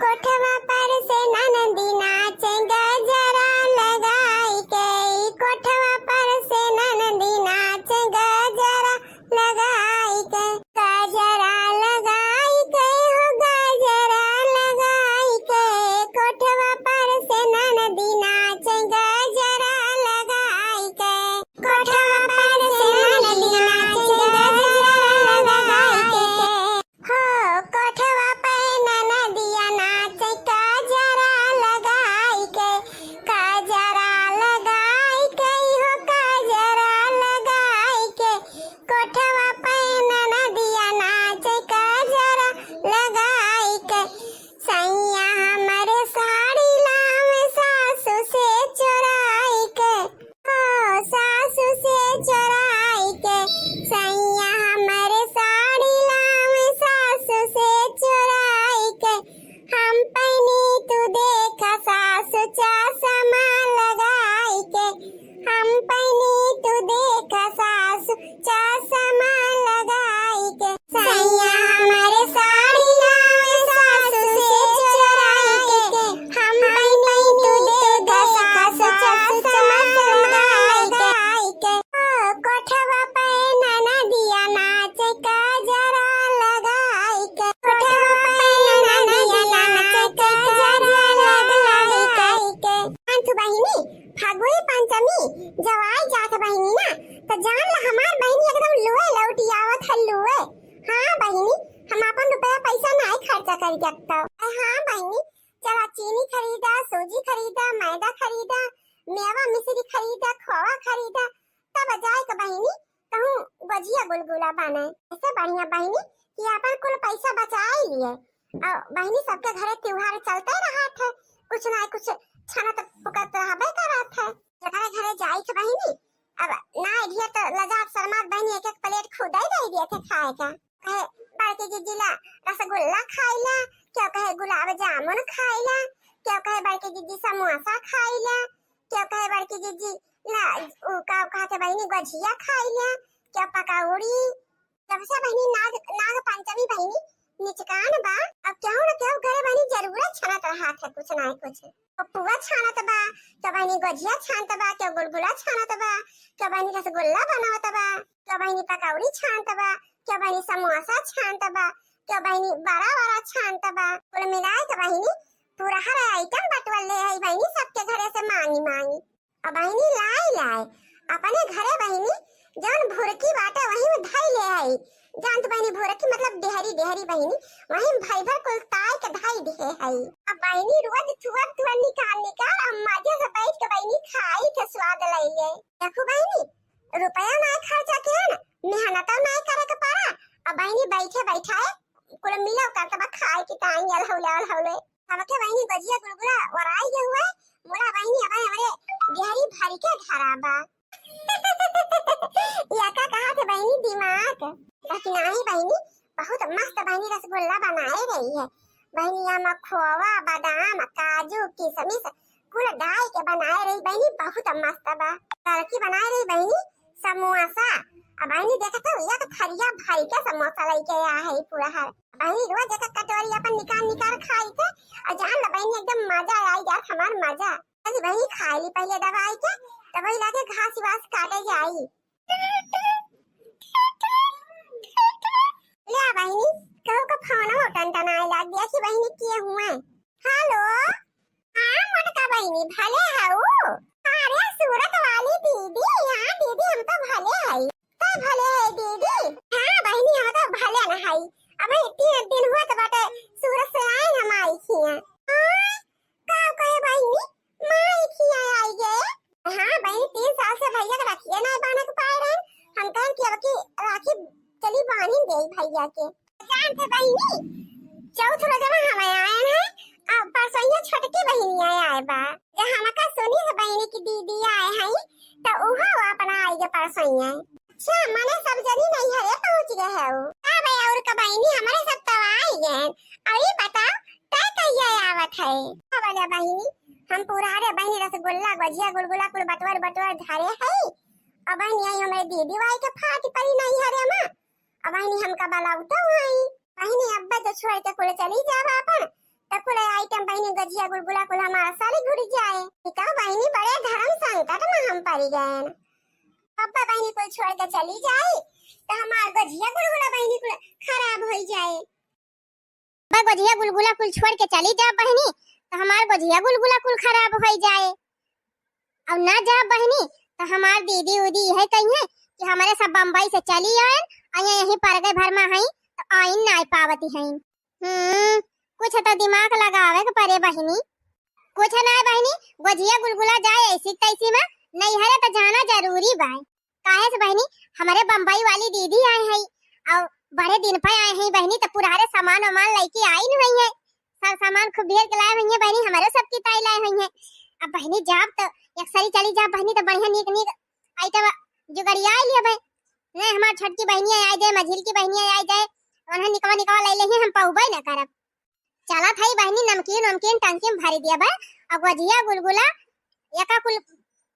कोठवा पर से ननदी नाचे गजरा लगाई के, कोठवा पर से ननदी नाचे गजरा लगाई के, गजरा लगाई के हो गजरा लगाई के, कोठवा पर से ननदी नाचे गजरा लगाई के, कोठवा पर से ननदी नाचे गजरा लगाई के, हो कोठवा पे ननदिया नाचे गजरा लगाई के, गजरा लगाई के हो गजरा लगाई के, कोठवा पे ननदिया नाचे गजरा लगाई के, सैया हमारे साड़ी लावे सासू से चुराई के, हो सासू से चुराई के, सैया हमारे साड़ी लावे सासू से चुराई के, हम पहनी तू देखा सासू चश्मा लगाई के, हम पहनी तू देखा सासू चश्मा लगाई के, सैया हमारे साड़ी लावे सासू से चुराई के, हम पहनी तू देखा सासू चश्मा लगाई के, ओ कोठवा पे ननदिया नाचे गजरा लगाई के, कोठवा पे ननदिया नाचे गजरा लगाई के। अंत बहिनी फागुनी पंचमी जवाई जात बहिनी ना तो जान ला हमार बहिनी एकदम लोए लौटी आवत हल्लुए। हाँ बहिनी हम अपन रुपया पैसा नहीं खर्चा कर सकता। हाँ बहिनी चला चीनी खरीदा, सूजी खरीदा, मैदा खरीदा, मेवा मिश्री खरीदा, खोवा खरीदा, तब जाए के बहिनी कहूँ गजिया गुलगुला बने। ऐसे बढ़िया बहिनी कि अपन कुल पैसा बचाए लिए और बहिनी सबके घरे त्योहार चलते रहा थे, कुछ ना कुछ छाना तो पुकत रहबे करत है। जगह घरे जाई के बहिनी अब ना इडिया तो लजात शर्मात बहिनी एक एक प्लेट खुद ही दे दिए थे खाए का। कहे बड़की जीजी ला रसगुल्ला खाइला, क्या कहे गुलाब जामुन खाइला, क्या कहे बड़की जीजी समोसा खाइला, क्या कहे बड़की जीजी ला का कहते बहिनी गजिया खाइला, क्या पकौड़ी। जब से बहिनी नाग पंचमी बहिनी निचकान बा अब क्यों ना क्यों घरे बहिनी जरूरत छानत रहा है कुछ ना कुछ। पुआ छानत बा, क्या बहिनी गजिया छानत बा, क्या गुलगुला छानत बा, क्या बहिनी रसगुल्ला बनावत बा, क्या बहिनी पकौड़ी छानत बा, क्या बहिनी समोसा छानत बा, क्या बहिनी बड़ा बड़ा छानत बा। कुल मिलाए के बहिनी पूरा हर आइटम बटवल ले आई बहिनी सबके घरे से मांगी मांगी। अब बहिनी लाई अपने घरे बहिनी जौन भुरकी बाटे वही में धाई ले आई। जान तो बहिनी भुरकी मतलब डेहरी बहिनी वही भाई भर कुल ताई के धाई दे आई। अब बहिनी रोज थुआ निकाल अब मजे से बैठ के बहिनी खाई के स्वाद ले ले। देखो बहिनी रुपया ना खर्चा के ना मेहनत ना करे के पारा। अब बहिनी बैठे बैठाए कुल मिला करत बा खाए की ताई अलहौले सबके बहिनी गजिया गुलगुला वराई के हुए मोला बहिनी अब हमरे डेहरी भरी के धराबा। या का कहा थे बहिनी दिमाग लेकिन नहीं बहिनी बहुत मस्त बहिनी रसगुल्ला बनाए रही है बहिनी। यहाँ खोवा बादाम काजू किशमिश कुल डाल के बनाए रही बहिनी बहुत मस्त बा। लड़की बनाए रही बहिनी समोसा। अब बहिनी देखा तो या तो थरिया भरी के समोसा लेके आया है पूरा हर बहिनी रोज एक कटोरी अपन निकाल खाई थे और जान ला बहिनी एकदम मजा आई यार हमार मजा। अरे बहिनी खाई ली पहले दवाई के तब वही लाके घास वास काटे जाई। ले बहिनी कहो का फोन हो टनटनाए लग गया कि बहिनी किए हुए। हेलो हाँ मोटका बहिनी भले हाउ। अरे सूरत वाली दीदी हाँ दीदी हम तो भले हई तो भले है दीदी। हाँ बहिनी हम तो भले न हई अब 3 दिन हुआ तो बाटे सूरत से आए हम आई खिया। का कहे बहिनी माई खिया आई गे। हाँ बहनी 3 साल से भैया के रखिए ना बांध के पाए रहे हम कहें कि अब की राखी चली बांधी गई भैया के। जानते बहनी चौथ रोज हम आए हैं अब परसों छोटकी बहनी आए बा जे हमका सुनी है बहनी की दीदी आए हैं तो उहो अपना आई के परसों। अच्छा माने सब जनी नहीं है पहुंच गए है वो। हां भाई और का बहनी हमारे सब तो आई गए। और ये बताओ तय कहिए आवत है। वाला बहनी हम पूरा रे बहनी रसगुल्ला गजिया गुलगुला कुल बटवर धारे है। अब बहनी आई हमारे दीदी वाई के फाटी पड़ी नहीं हरे मां। अब बहनी हमका बलाउता हुई बहनी अब्बा तो छोड़ के कुल चली जावा अपन तब आइटम बहनी गजिया गुलगुला कुल हमारा साली घुर जाए। का बहनी बड़े धर्म संकट में हम पड़ गए। पापा बहनी को छोड़ के चली जाए तो हमार गजिया गुलगुला बहनी कुल खराब हो जाए। पापा गजिया गुलगुला कुल छोड़ के चली जा बहनी तो हमार गजिया गुलगुला कुल खराब हो जाए। अब ना जा बहनी तो हमार दीदी उदी है कहीं है कि हमारे सब बम्बई से चली आए यही पर गए भर में हई तो आइन ना पावती हई। कुछ तो दिमाग लगावे के परे बहनी। कुछ ना बहनी गजिया गुलगुला जाए ऐसी तैसी में नहीं हरे तो जाना जरूरी बा। काहे से बहनी हमारे बम्बई वाली दीदी आए हैं और बड़े दिन पे आए हैं बहनी तो पुराने सामान वामान लेके आई नहीं है। सब सामान खूब ढेर के लाए हुई है बहनी हमारे सब की ताई लाए हुई है। अब बहनी जाब तो एक सारी चली जा बहनी तो बढ़िया नीक नीक आइटम जुगड़िया लिया भाई नहीं हमार छोटकी बहनियां आ जाए मझिल की बहनियां आ जाए उन्हें निकवा निकवा ले ले हम पौबे ना करब। चला था बहनी नमकीन नमकीन टंकी में भरी दिया भाई और गजिया गुलगुला एका कुल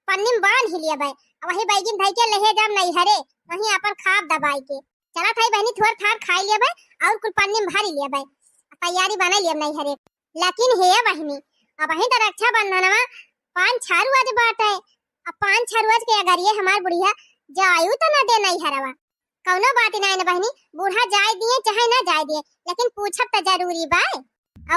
पन्नी में बांध ही लिया भाई वही बैगिन भाई के लहे जब नहीं हरे वहीं अपन खाब दबाई के चला था बहनी थोड़ थाड़ खा लिया भाई और कुल पन्नी में भरी लिया भाई तैयारी बना लिया नहीं हरे। लेकिन हे बहनी अब वहीं तो रक्षा बंधन में 5-6 रोज बात है। अब 5-6 रोज के अगर ये हमार बुढ़िया जायु तो ना दे नहीं हरवा कौनो बात नहीं ना बहनी बूढ़ा जाए दिए चाहे ना जाए दिए लेकिन पूछब तो जरूरी बा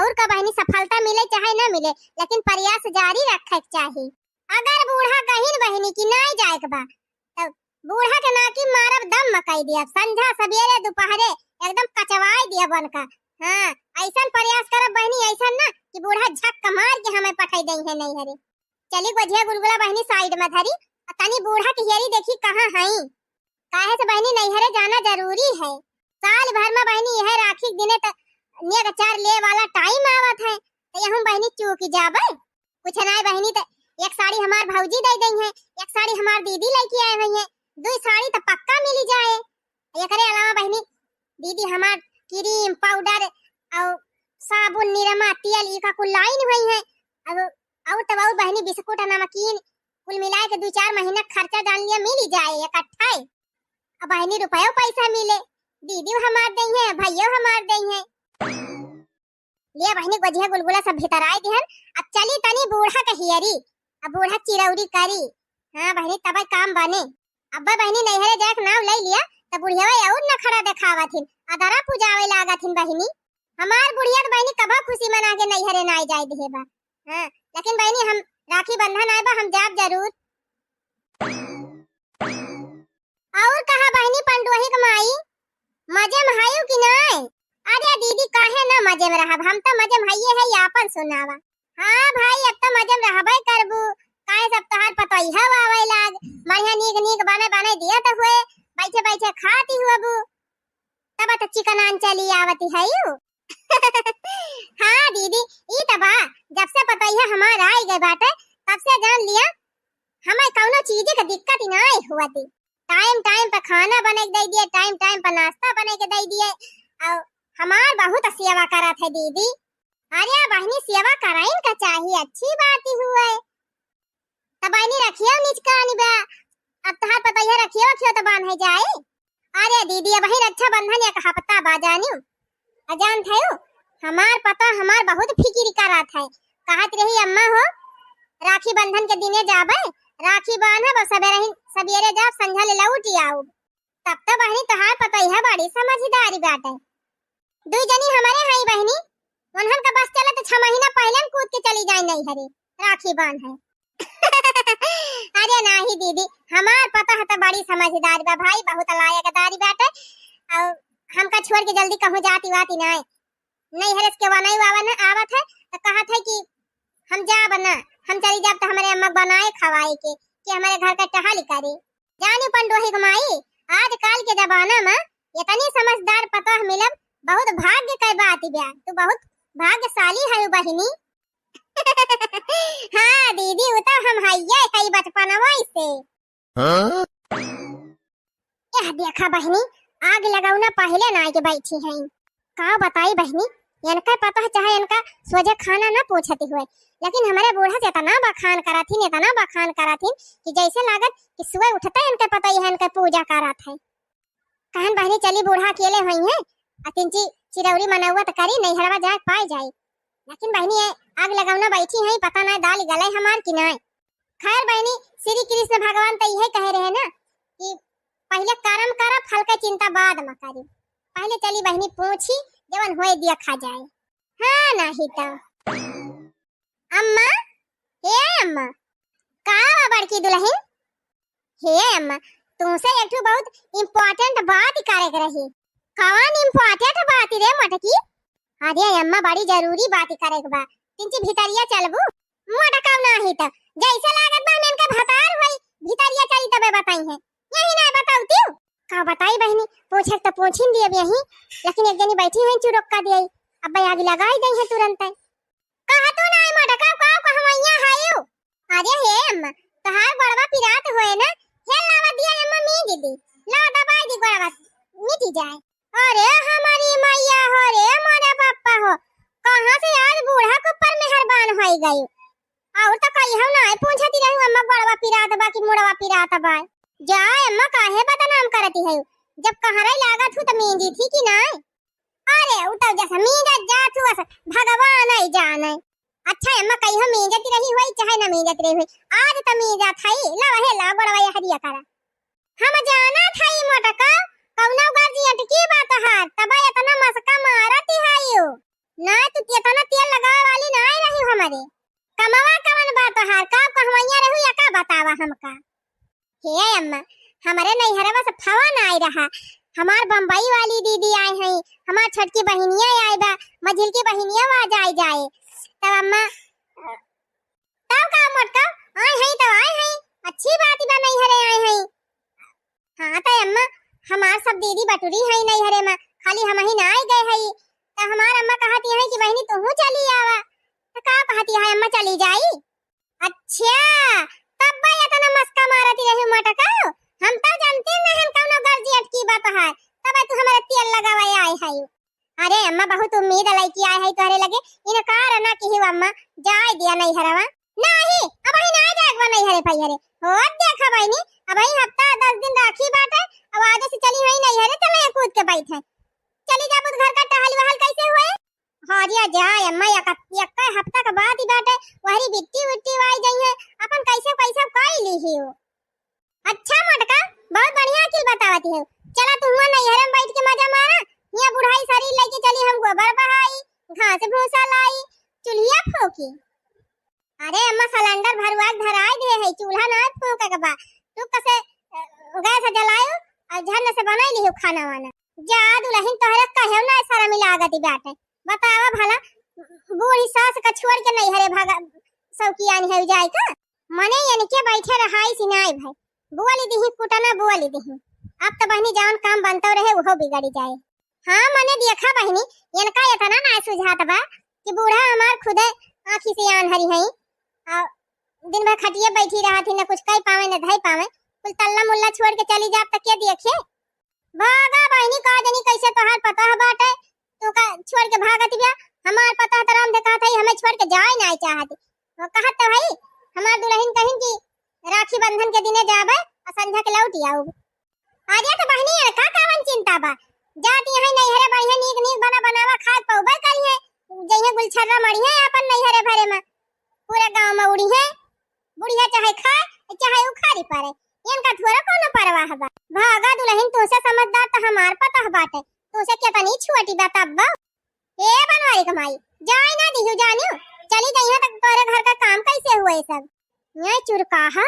और का बहनी सफलता मिले चाहे ना मिले लेकिन प्रयास जारी रखे चाहिए। अगर बूढ़ा कहीं बहनी की ना जाए के बा तो बूढ़ा के ना की मारब दम मकई दिया संझा सवेरे दोपहरे एकदम कचवाई दिया बनका। हाँ ऐसा प्रयास करब बहनी ऐसा ना कि बूढ़ा झक मार के हमें पठाई दई है नहीं हरे। चली गजिया गुलगुला बहनी साइड में धरी तनी बूढ़ा की हेरी देखी कहाँ हई। काहे से बहनी नैहरे जाना जरूरी है। साल भर में बहनी यह राखी दिने तक नेग चार ले वाला टाइम आवत है तो यहूं बहनी चूक जाबे। कुछ ना बहनी तो एक साड़ी हमार भौजी दे गई है एक साड़ी हमार दीदी लेके आए हुई है 2 साड़ी तो पक्का मिल जाए। एकरे अलावा बहनी दीदी हमार क्रीम पाउडर और साबुन निरमा तेल का कुल लाइन हुई है और तब और बहनी बिस्कुट नमकीन कुल मिला के 2-4 महीना खर्चा डाल लिया मिल जाए इकट्ठा। अब बहनी रुपया पैसा मिले दीदी हमार दई है भैया हमार दई है। ये बहनी गजिया गुलगुला सब भीतर आए दिहन। अब चली तनी बूढ़ा के हियरी अब बूढ़ा चिरौरी करी। हाँ बहनी तब काम बने। अब बहनी नैहरे जाके नाव ले लिया तो बुढ़िया और न खड़ा दिखावथिन अदरा पूजावे लागथिन बहनी। हमार बुढ़िया तो बहनी कबा खुशी मना के नैहरे ना जाए देबा। हाँ लेकिन बहनी हम राखी बंधन आए बा हम जाब जरूर। और कहा बहनी पंडोही कमाई मजे में हायु कि नहीं। अरे दीदी काहे ना मजे में रहब हम तो मजे में हाइए है यापन सुनावा। हाँ भाई अब तो मजे में रहबे करबू काहे सब तोहार पतोई हवा आवे लाग बढ़िया नीक नीक बने बने दिया तो हुए बैठे बैठे खाती हुआबू तब तो चिकन आन चली आवती है यू। हाँ दीदी ई तबा जब से पतोई हमार आई गए बाटे तब से जान लिया हमें कौनो चीज की दिक्कत ही नहीं हुआ थी। टाइम टाइम पे खाना बने के दे दिए टाइम टाइम पे नाश्ता बने के दे दिए और हमार बहुत सेवा करा थे दीदी। अरे बहनी सेवा कराइन का चाहिए अच्छी बात ही हुआ है। तब बहनी रखियो निचकानी बा अब तहार पतोई रखियो क्यों तो बांध जाए। अरे दीदी अब ही रक्षा बंधन एक हफ्ता बाजानी अजान थे हमार पता हमार बहुत फिक्र करा था कहत रही अम्मा हो राखी बंधन के दिने जाबे राखी बांधब सवेरे जाब संझा ले लौट आऊ तब तो बहनी तहार पता है बड़ी समझदारी बात है। 2 जनी हमारे हई बहनी उन्हन का बस चले तो 6 महीना पहले कूद के चली जाए नहीं हरे राखी बांध है। अरे नहीं दीदी हमार पता है तो बड़ी समझदार बा भाई बहुत लायकदारी बात है और हमका छोड़ के जल्दी कहूं जाती वाती नहीं हरे के वनाई वावन आवत है तो कहा था कि हम जा बना हम चली जाब तो हमारे अम्मा बनाए खवाए के कि हमारे घर का टहल करे जानी पंडोही कमाई। आजकल के जमाना में इतनी समझदार पता मिलब बहुत भाग्य की बात है तू बहुत भाग्यशाली है बहिनी। हाँ दीदी वो तो हम हइये कई बचपनवा से। हाँ? यह देखा बहनी आग लगाऊना पहले ना के बैठी हैं का बताई बहनी इनका पता है चाहे इनका सोजे खाना ना पूछती हुए लेकिन हमारे बूढ़ा से इतना बखान करा थी कि जैसे लागत कि सुबह उठता है इनका पता ही है इनका पूजा करा था। कहन बहनी चली बूढ़ा अकेले हुई है अतिंची चिरौरी मनाउआ तो करी नहीं हरवा जाए पाई जाए लेकिन बहनी है आग लगावना बैठी है, पता ना दाल गले हमार कि नहीं। खैर बहनी, श्री कृष्ण भगवान तो यही कह रहे हैं ना कि पहले कर्म करो, फल का चिंता बाद में करी। पहले चली बहनी पूछी, जवन होए दिया खा जाए। हाँ नहीं तो अम्मा, हे अम्मा, का बड़की दुल्हन, हे अम्मा, तुमसे एक ठो बहुत इम्पोर्टेंट बात करे रही। कौन इम्पोर्टेंट बात रे मटकी? अरे अम्मा बड़ी जरूरी बात करे के बा, तिनची भीतरिया चलबू। मोटा कब नहीं तो जैसे लागत बा मेन का भतार होई, भीतरिया चली तबे बताई है, यही ना बताऊ तू का बताई बहनी। पूछे तो पूछिन दी अब यही, लेकिन एक जनी बैठी है चुरोक्का दिए, अब आग लगाई दई है तुरंत। कहा तो ना मोटा का हमैया हायो। अरे हे अम्मा, तहार बड़वा पिरात होए ना, हे लावा दिया अम्मा मी दी, लावा दबाई दी गोड़वा मिटी जाए। अरे हमारी मैया हो रे, मोरे पापा हो, कहां से आज बूढ़ा के ऊपर मेहरबान होई गई। और तो कही हम ना पूछती रही अम्मा बड़वा पिरात बा कि मुड़वा पिरात बा। जा अम्मा काहे बदनाम करती है, जब कहरे लागत हूं तो मींदी थी कि नहीं। अरे उतर जैसा मींदत जात हुआ भगवान ही जाने। अच्छा अम्मा कही हम मींदती रही हुई चाहे ना मींदती रही हुई, आज तो मींदत है, ला हे ला बड़वा हरिया करा। हम जाना था ई मोटका कौनो गर्जी अटकी बात हार, तब इतना मस्का मारती है यो। ना तू इतना तेल लगावे वाली नहीं रही हमारे, कमावा कवन बात हार का कहवैया रहू या का बतावा हमका। हे अम्मा, हमारे नैहरवा से फवन आई रहा, हमार बम्बई वाली दीदी आई है, हमार छोटकी बहनिया आई बा, मझिल की बहनिया आ जाए। तब अम्मा तब का मोटका आई है तो आई है, अच्छी बात बा नैहरे आई है। हाँ तो अम्मा हमार सब दीदी बटुरी है नैहरे में, खाली हम ही ना आई गए है। तो हमार अम्मा कहती है कि बहनी तू चली आवा, तो का कहती है अम्मा चली जाई। अच्छा तब भाई इतना मस्का मारती रही मोटका, हम तो जानते ना हम कौनो गर्जी अटकी बात है, तब तू हमारे तेल लगावे आई है। अरे अम्मा बहुत उम्मीद लईकी आई है तोहरे लगे, इनकार ना की अम्मा जाय दिया नहीं हरवा। नहीं अब ही ना जागवा नहीं हरे भैया हो देखा बहनी, अब ही हफ्ता 10 दिन राखी बाटे, अब आज से चली हुई नहीं हरे चले कूद के बैठे। चली जा बुध घर का टहल वहल कैसे हुए। हारिया जाय अम्मा यक्का हफ्ता के बाद ही बाटे, वही बिट्टी उट्टी आई गई है, अपन कैसे कैसे काई ली ही हो। अच्छा मोटका बहुत बढ़िया अकिल बतावती है, चला तू हुआ नहीं हरे बैठ के मजा मारा। यहाँ बुढ़ाई शरीर लेके चली, हम गोबर बहाई, घास भूसा लाई, चूल्हिया फूकी। अरे अम्मा सिलेंडर भरवा धराई दे है, चूल्हा ना फूके के बा, तू कैसे गैस जलायो और झन से बनाई ली हो खाना वाना। जा दुल्हन तोहरे कहे ना सारा मिलागती बाटे, बतावा भला बूढ़ी सास का छोड़ के नहीं हरे भागा सौकियानी है जाए का मने यानी के बैठे रहाई सिनाई भाई, बुआली दी कुटना बुआली दी। अब तो बहनी जान काम बनता रहे वो बिगड़ी जाए। हाँ मने देखा बहनी इनका इतना ना सुझात बा कि बूढ़ा हमार खुदे आंखी से आन हरी है, और दिन भर खटिए बैठी रहा थी, न कुछ कह पावे न धई पावे, कुल तल्ला मुल्ला छोड़ के चली जात तक के देखे। भागा बहनी का जनी कैसे तोहार पता है बाटे, तू का छोड़ के भागत बिया, हमार पता है तराम देखा था हमें छोड़ के जाए नहीं चाहती। वो कहत तो भाई हमार दुल्हन कहिन की राखी बंधन के दिने जाबे और संध्या के लौट आऊ। आजा तो बहनी का कावन चिंता बा, जाती है नैहरे बढ़िया नीक नीक बना बनावा खा पौबे करी है, जइहे गुलछर्रा मड़ी है अपन नैहरे भरे में, पूरे गांव में उड़ी है, बुढ़िया चाहे खाए चाहे उखाड़ी पड़े, इनका थोड़ा कोनो परवाह बा। भागा दुल्हन तू से समझदार तो हमार पता बाटे, तू से कितनी छोटी बात अब ए बनवारी कमाई जाए ना दिहु जानियो, चली जइहा तक तोरे घर का काम कैसे हुए सब। ये चुरकाहा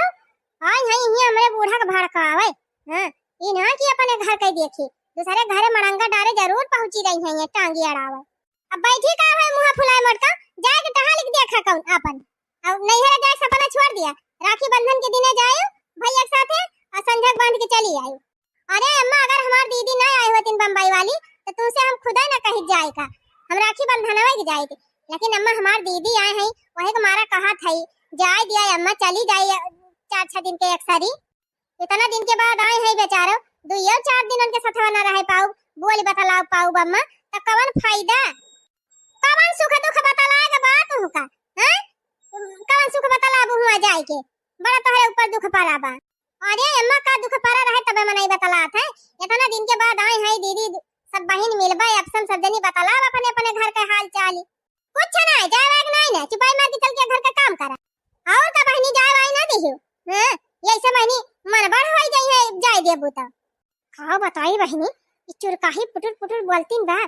आई है ये हमरे बूढ़ा का भड़कावे। हां ई ना कि अपने घर के देखी, दूसरे घरे मड़ंगा डारे जरूर पहुंची रही है ये टांगी अड़ावे। अब बैठी का है मुंह फुलाए मटका, जाए के टहा लिख देखा कौन अपन, अब नहीं है जाए सपना छोड़ दिया, राखी बंधन के दिने जाए भैया के साथे और संध्या बांध के चली आई। अरे अम्मा अगर हमार दीदी ना आई होती बम्बई वाली तो तुमसे हम खुदा ना कही जाए का, हम राखी बंधनवा के जाए थे, लेकिन अम्मा हमार दीदी आए हैं वही को मारा कहा था जाए दिया अम्मा चली जाए 4-6 दिन के अक्सरी, इतना दिन के बाद आए हैं बेचारो, 2-4 दिन उनके साथ ना रह पाऊ, बोली बतलाओ पाऊ बम्मा, तो कवन फायदा, कवन सुख दुख बतलाए के बात होका हैं, कवन सुख बतलाबू हुआ जाए के, बड़ा तोहरे ऊपर दुख पड़ा बा। अरे अम्मा का दुख पड़ा रहे तबे मनाई बतलात है, इतना दिन के बाद आए हैं दीदी सब बहन मिलबा अब सब जनी बतलाव अपने अपने घर के हाल चाल। कुछ ना जाए वाग नहीं ना चुपाई मार के चल के घर का काम करा और का बहनी जाए वाई ना दियो। हां ये सब बहनी मन बड़ होई जाई है जाय देबू त का बताई बहनी ई चुरकाही पुटुर पुटुर बोलतीन बा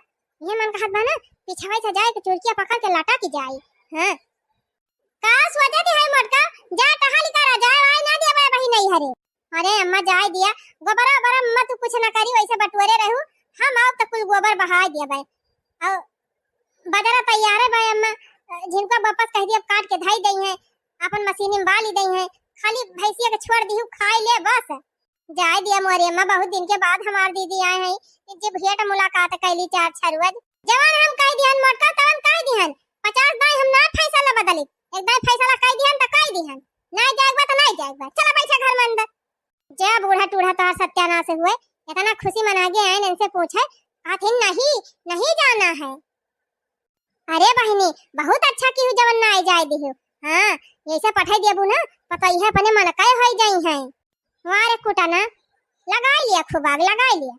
ये मन कहत बा ना पिछवाई से जाए के चुरकिया पकड़ के लाटा की जाए। हां का सोचा दी है मोटका जा टहाली करा जाए वाई ना दिया बहनी नहीं हरे। अरे अम्मा जाए दिया गोबरा बरा अम्मा तू कुछ ना करी वैसे बटोरे रहू हम आओ तक कुल गोबर बहा दिया भाई और बदरा तैयार है भाई अम्मा जिनका वापस कह दिया काट के धाई दई है अपन मशीन में बाली दई है खाली भैंसिया के छोड़ दी खाई ले बस जाए दिया मोरी अम्मा बहुत दिन के बाद हमार दीदी आए हैं जब भेट मुलाकात कैली चार छरुअज जवान हम कह दिहन मोटका तवन कह दिहन 50 दाई हम ना फैसला बदली एक दाई फैसला कह दिहन त कह दिहन नहीं जाएगा तो नहीं जाएगा चला बैठा घर में अंदर जा बूढ़ा टूढ़ा तो सत्यानाश हुए इतना खुशी मना के आए इनसे पूछे आखिर नहीं नहीं जाना है। अरे बहनी बहुत अच्छा की जवन ना जाए दियो। हां ऐसे पठाई देबू ना पता है अपने मन काय होई जाई है वारे कुटाना लगा लिया खूब आग लगा लिया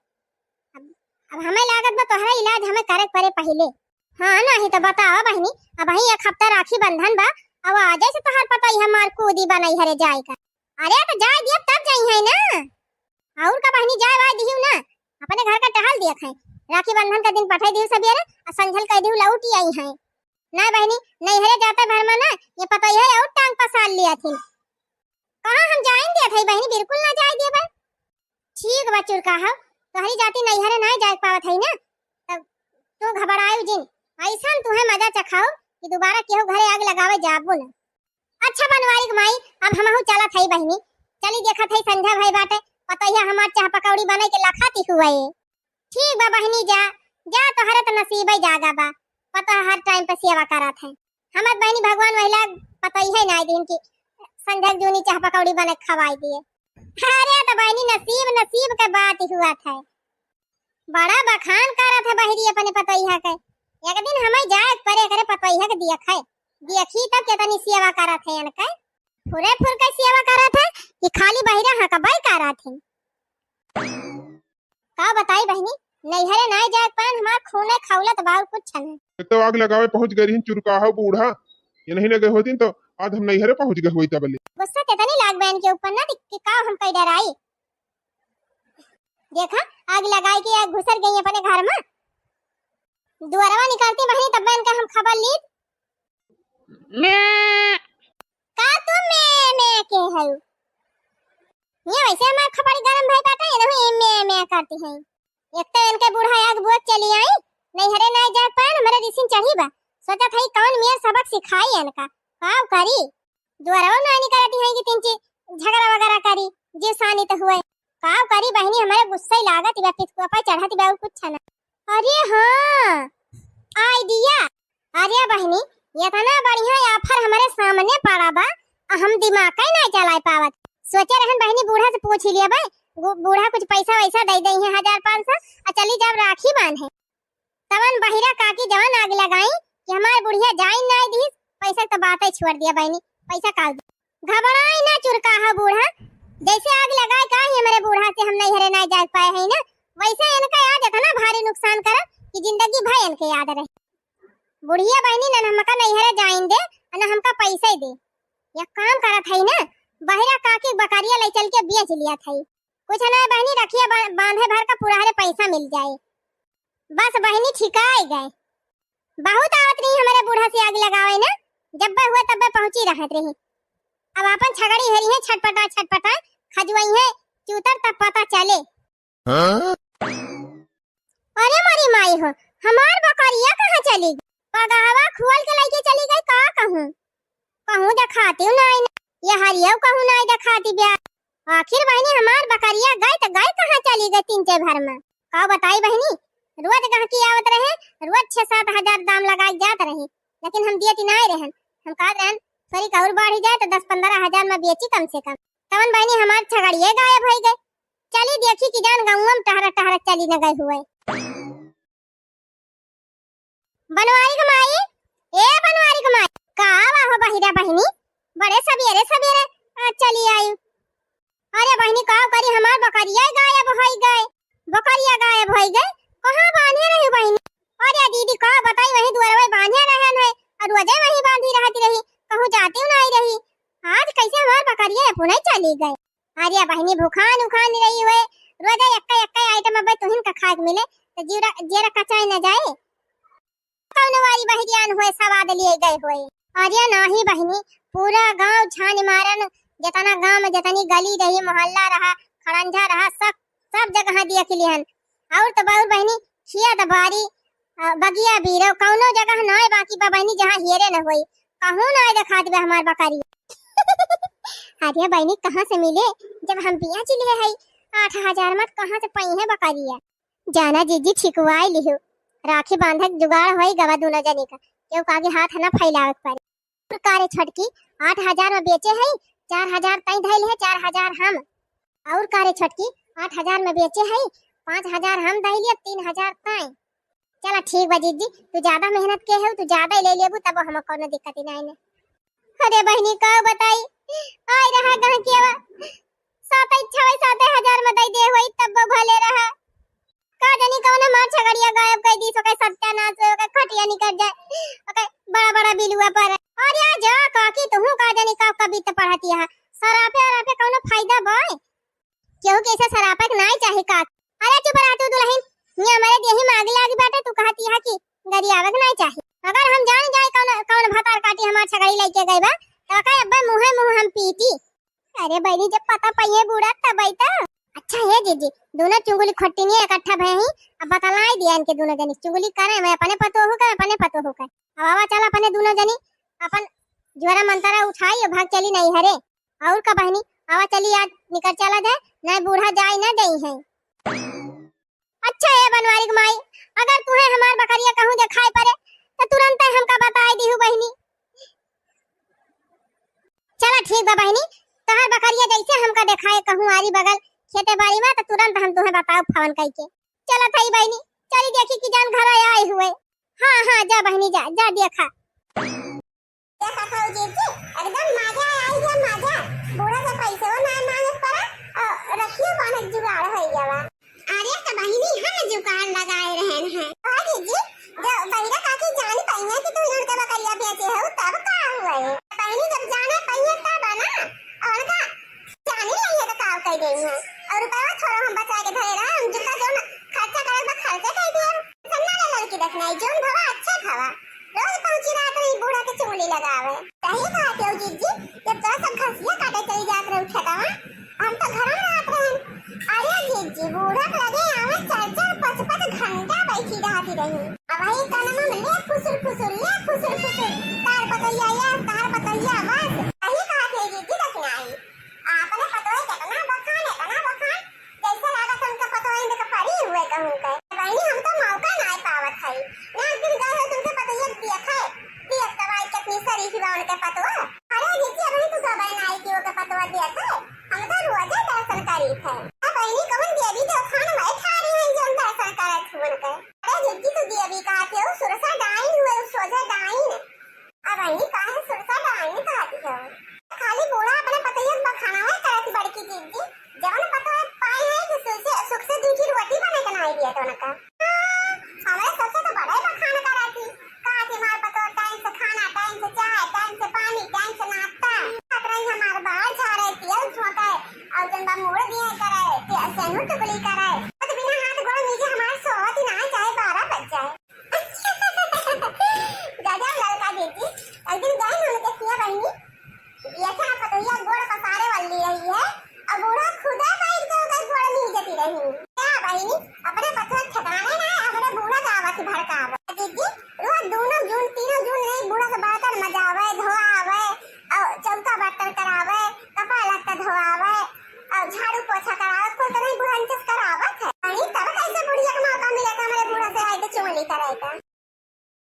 अब हमें लागत बा तोहरा इलाज हमें करे पड़े पहले। हां नहीं तो बताओ बहनी अब ही एक हफ्ता राखी बंधन बा अब आ जाए से तोहर पता है हमार कूदी बनई हरे जाए का। अरे तो जाए दिया तब जाई है ना और का बहनी जाए वाई दियो ना अपने घर का टहल दिया है राखी बंधन का दिन पठाई दियो सवेरे और संझल कह दियो लौटी आई है ना बहनी नहीं हरे जाता भर में ना ये पता है और टांग पसार लिया थी कहां हम जाएंगे थे बहनी बिल्कुल ना जाए दिए भाई ठीक बचुर का है तोहरी जाती नहीं हरे नहीं जाए पावत है ना तब तू घबरायो जिन ऐसा तुम्हें मजा चखाओ कि दोबारा केहू घरे आग लगावे जाबो ना। अच्छा बनवारी माई अब हमहू चला थई बहनी चली देखा थई संध्या भाई बाटे पता है हमार चाह पकौड़ी बने के लखाती हुए ठीक बा बहनी जा जा तोहरे तो नसीब है जागा बा पता हर टाइम पे सेवा करत है हमार बहनी भगवान महिला पता ही है ना दिन की संध्या जूनी चाह पकौड़ी बने खवाई दिए। अरे तो बहनी नसीब नसीब के बात ही हुआ था बड़ा बखान करत है बहरी अपने पता ही है के एक दिन हमें जाए परे करे पता ही है के दिया खाए देखी तब कितनी सेवा करत है इनके फुरे फुर के सेवा करत है कि खाली बहिरा हा का बाई करत है का बताई बहनी नहीं हरे नहीं जाए पान हमार खूने खौलत बाउ कुछ न तो आग लगावे पहुंच गई चुरकाहा बूढ़ा ये नहीं लगे होती तो आज हम नहीं हरे पहुंच गए होई तबले गुस्सा कितनी लाग बहन के ऊपर ना कि का हम कई डराई देखा आग लगाई के आग घुसर गई अपने घर में दुआरवा निकलती बहनी तब बहन का हम खबर ली का तुम मैं के है ये वैसे हमार खपड़ी गरम भाई काटा ये नहीं मैं करती है एक तो इनके बूढ़ा आग बहुत चली आई नहीं हरे नहीं जा पाए हमारे रिसिन चढ़ी बा सोचा था कौन मेर सबक सिखाई इनका पाव करी दुआरवा नहीं करती है कि तीन चीज झगड़ा वगैरह करी जे सानी तो हुए पाव करी बहनी हमारे गुस्सा ही लागत बा पिछुआ पर चढ़ती बा कुछ ना। अरे हां आइडिया अरे बहनी ये तना बढ़िया ऑफर हमारे सामने पड़ा बा हम दिमाग ही नहीं चला पावत सोचे रहन बहनी बूढ़ा से पूछ लिया भाई बूढ़ा कुछ पैसा वैसा दे दई है 1500 और चली जब राखी बांधे तवन बहिरा काकी जवान आग लगाई कि हमार बुढ़िया जाई ना दी पैसा तो बात ही छोड़ दिया बहनी पैसा काल घबराई ना चुरकाहा बूढ़ा जैसे आग लगाए का ही हमारे बूढ़ा से हम नहीं हरे नहीं जा पाए है ना वैसे इनका याद था ना भारी नुकसान कर कि जिंदगी भर इनके याद रहे बुढ़िया बहनी ना हमका नहीं हरे जाइन दे ना हमका पैसा दे ये काम करत है ना बहिरा काकी बकरिया ले चल के बेच लिया था कुछ ना बहनी रखिए बांधे भर का पूरा हरे पैसा मिल जाए बस बहनी ठिकाई गए बहुत आवत नहीं हमारे बूढ़ा से आग लगावे ना जब हुआ तब पहुंची रहत रही अब अपन छगड़ी हरी है छटपटा खजवाई है चूतर तब पता चले। अरे मारी माई हो हमार बकरिया कहां चली गई पगावा खोल के लेके चली गई का कहूं दिखाती हूं नहीं ये हरिया कहूं नहीं दिखाती ब्याह आखिर बहनी हमार बकरिया गई तो गई कहां चली गई 3 भर में का बताई बहनी रोज गहकी आवत रहे रोज 6-7 हजार दाम लगाई जात रही लेकिन हम दियती नहीं रहन हम कहत रहन सरी का और बढ़ जाए तो 10-15 हजार में बेची कम से कम तवन बहनी हमार छगड़िए गायब हो गई चली देखी कि जान गांव में टहरा चली न गई हुए बनवारी कमाई ए बनवारी कमाई का हो बहिरा बहनी बड़े सवेरे चली आई अरे बहनी का करी हमार बकरिया गायब हो गए कहां बांधे रही बहनी अरे दीदी का बताई वही दुआरवा बांधे रहन है और रोजे वही बांधी रहती रही, कहूं जाती नहीं रही। आज कैसे हमार बकरिया पुणे चली गए। अरे बहनी भूखान उखान रही हुए, रोजे एक्का एक्का आइटम अब तुहिन का खाए मिले तो जीरा जेरा कचाई न जाए। कौन वाली बहरियान हुए सवाद लिए गए हुए। अरे नहीं बहनी, पूरा गांव छान मारन, जितना गांव में जितनी गली रही मोहल्ला रहा खड़ंजा रहा सब जगह दिया के लिए। और तो बहुत बहनी खिया दबारी बगिया बीरो कौनो जगह ना है बाकी बहनी जहाँ हेरे न होई, कहूं ना दिखा दे हमार बकरी। अरे बहनी कहाँ से मिले जब हम बिया चिले है 8,000 मत कहाँ से पई है बकरिया। जाना जीजी छिकवाई लिहो, राखी बांधक जुगाड़ होई गवा दोनों जने का, क्यों कागे हाथ न फैलावत पारे। कारे छटकी 8,000 में बेचे है, 4,000 तई धैल है, 4,000 हम। और कारे छटकी 8,000 में बेचे है, 5,000 हम धैल है, 3,000 तई। चला ठीक बा जीजी, तू ज्यादा मेहनत के है, तू ज्यादा ले लेबू तब हम कोनो दिक्कत नहीं ने। अरे बहनी का बताई आय रहा गह केवा 7,000 में दई दे होई तब भले रहा। का जानी कौन मार छगड़िया गायब कर दी, सो के सत्यानाश हो के खटिया निकल जाए, ओके बड़ा बड़ा बिलुआ पर। और या जा काकी तू का जानी का कविता पढ़ती है, सरापे कोनो फायदा बाय क्यों कैसे सरापे नहीं चाहे का। अरे चुप रह तू दुल्हन, ये हमारे देही मांग लागी बेटा, तू कहती है कि गरियावक नहीं चाहिए। अगर हम जान जाए कौन भतार काटी हमार छगड़ी लेके गई बा तो का अब्बा मुंह हम पीटी। अरे बहनी जब पता पइए बूढ़ा तब आई ता। अच्छा है जीजी, दोनों चुंगली खट्टी नहीं इकट्ठा भए ही, अब बतलाई दिया इनके दोनों जनी चुंगली करे, मैं अपने पतो हो कर अपने पतो हो कर। अब आवा चल अपने दोनों जनी अपन ज्वारा मंतरा उठाई और भाग चली नहीं हरे। और का बहनी आवा चली आज निकल चला जाए, ना बूढ़ा जाए ना दई है। अच्छा है बनवारी माई, अगर तू है हमार बकरिया कहूं दिखाई पड़े तो तुरंत हमका बताई दी हूं बहनी। चला ठीक बा बहनी, तहार बकरिया जैसे हमका दिखाए कहूं आरी बगल खेते बाड़ी में तो तुरंत हम तुम्हें बताओ फोन करके। चला थई बहनी, चली देखी कि जान घर आए हुए। हां जा बहनी जा देखा खाओ जीजी, एकदम मजा आई है मजा। बूढ़ा से पैसे ना मांगे पड़ा, रखियो बानक जुगाड़ हो गया। अरे तो बहनी हम जुगाड़ लगाए रहन हैं। और जीजी जब बहिरा काकी जान पाई है कि तू इनका बकरिया बेचे हो तब का हुआ है। बहनी जब जाना पाई है तब ना, और का जानी नहीं है तो काव कर गई है। और रुपया छोड़ो हम बचा के धरे रहा, हम जितना जो खर्चा करे बा खर्चा कर दिया। सन्ना ले लड़की देखना जोन भवा अच्छा भवा, रोज पहुंची रात में बूढ़ा के चुंगली लगावे। सही कहा क्यों जीजी, जब तो सब घसिया काटे चली जात रहे उठेदावा, हम तो घर में रहत रहे। अरे जीजी बूढ़ा लगे आवे 4-4 5-5 घंटा बैठी रहती रही। अब वही कानमा में ले फुसुर तार पतैया बस। सही कहा थे जीजी देखना आई आपने पतोय कितना बखान जैसे लगा तुमका पतोय इनका परी हुए कहूं के। बहनी हम तो मौका नहीं पावत है ना, एक दिन गए हो तुमसे पतैया देख दवाई कितनी शरीफ बा उनके पतवा। अरे जीजी अभी तो सब नहीं कि वो के पतवा देखे, हम तो रोजे दर्शन करी थे। बहनी कौन देवी जो खान में खा रही है जो दर्शन करत हुन के। अरे जीजी तू देवी कहते हो, सुरसा डाइन हुए सोझा डाइन। अब बहनी काहे सुरसा डाइन कहती हो, खाली बूढ़ा अपने पतैया बखाना है करती बड़की जीजी। जवन पतवा पाए है कि सुख से दूसरी रोटी बना के नहीं दिया तो उनका। हमारे सबसे तो बड़ा बखाना कराती कहा कि मार पतो टाइम से खाना, टाइम से चाय, टाइम से पानी, टाइम से नाश्ता। अतरई हमार बाल झाड़े, तेल छोटे और जन बा मोड़ दिए करे, सेनु टुकली करे। तो बिना हाथ गोड़ नीचे हमार सोवत ही ना चाहे 12 बज जाए। गजब लड़का जीजी, एक दिन गए हम के किया बहनी, ये क्या पतोया गोड़ पसारे वाली रही है और बूढ़ा खुदा बैठ के उधर गोड़ नीचे रही। क्या बहनी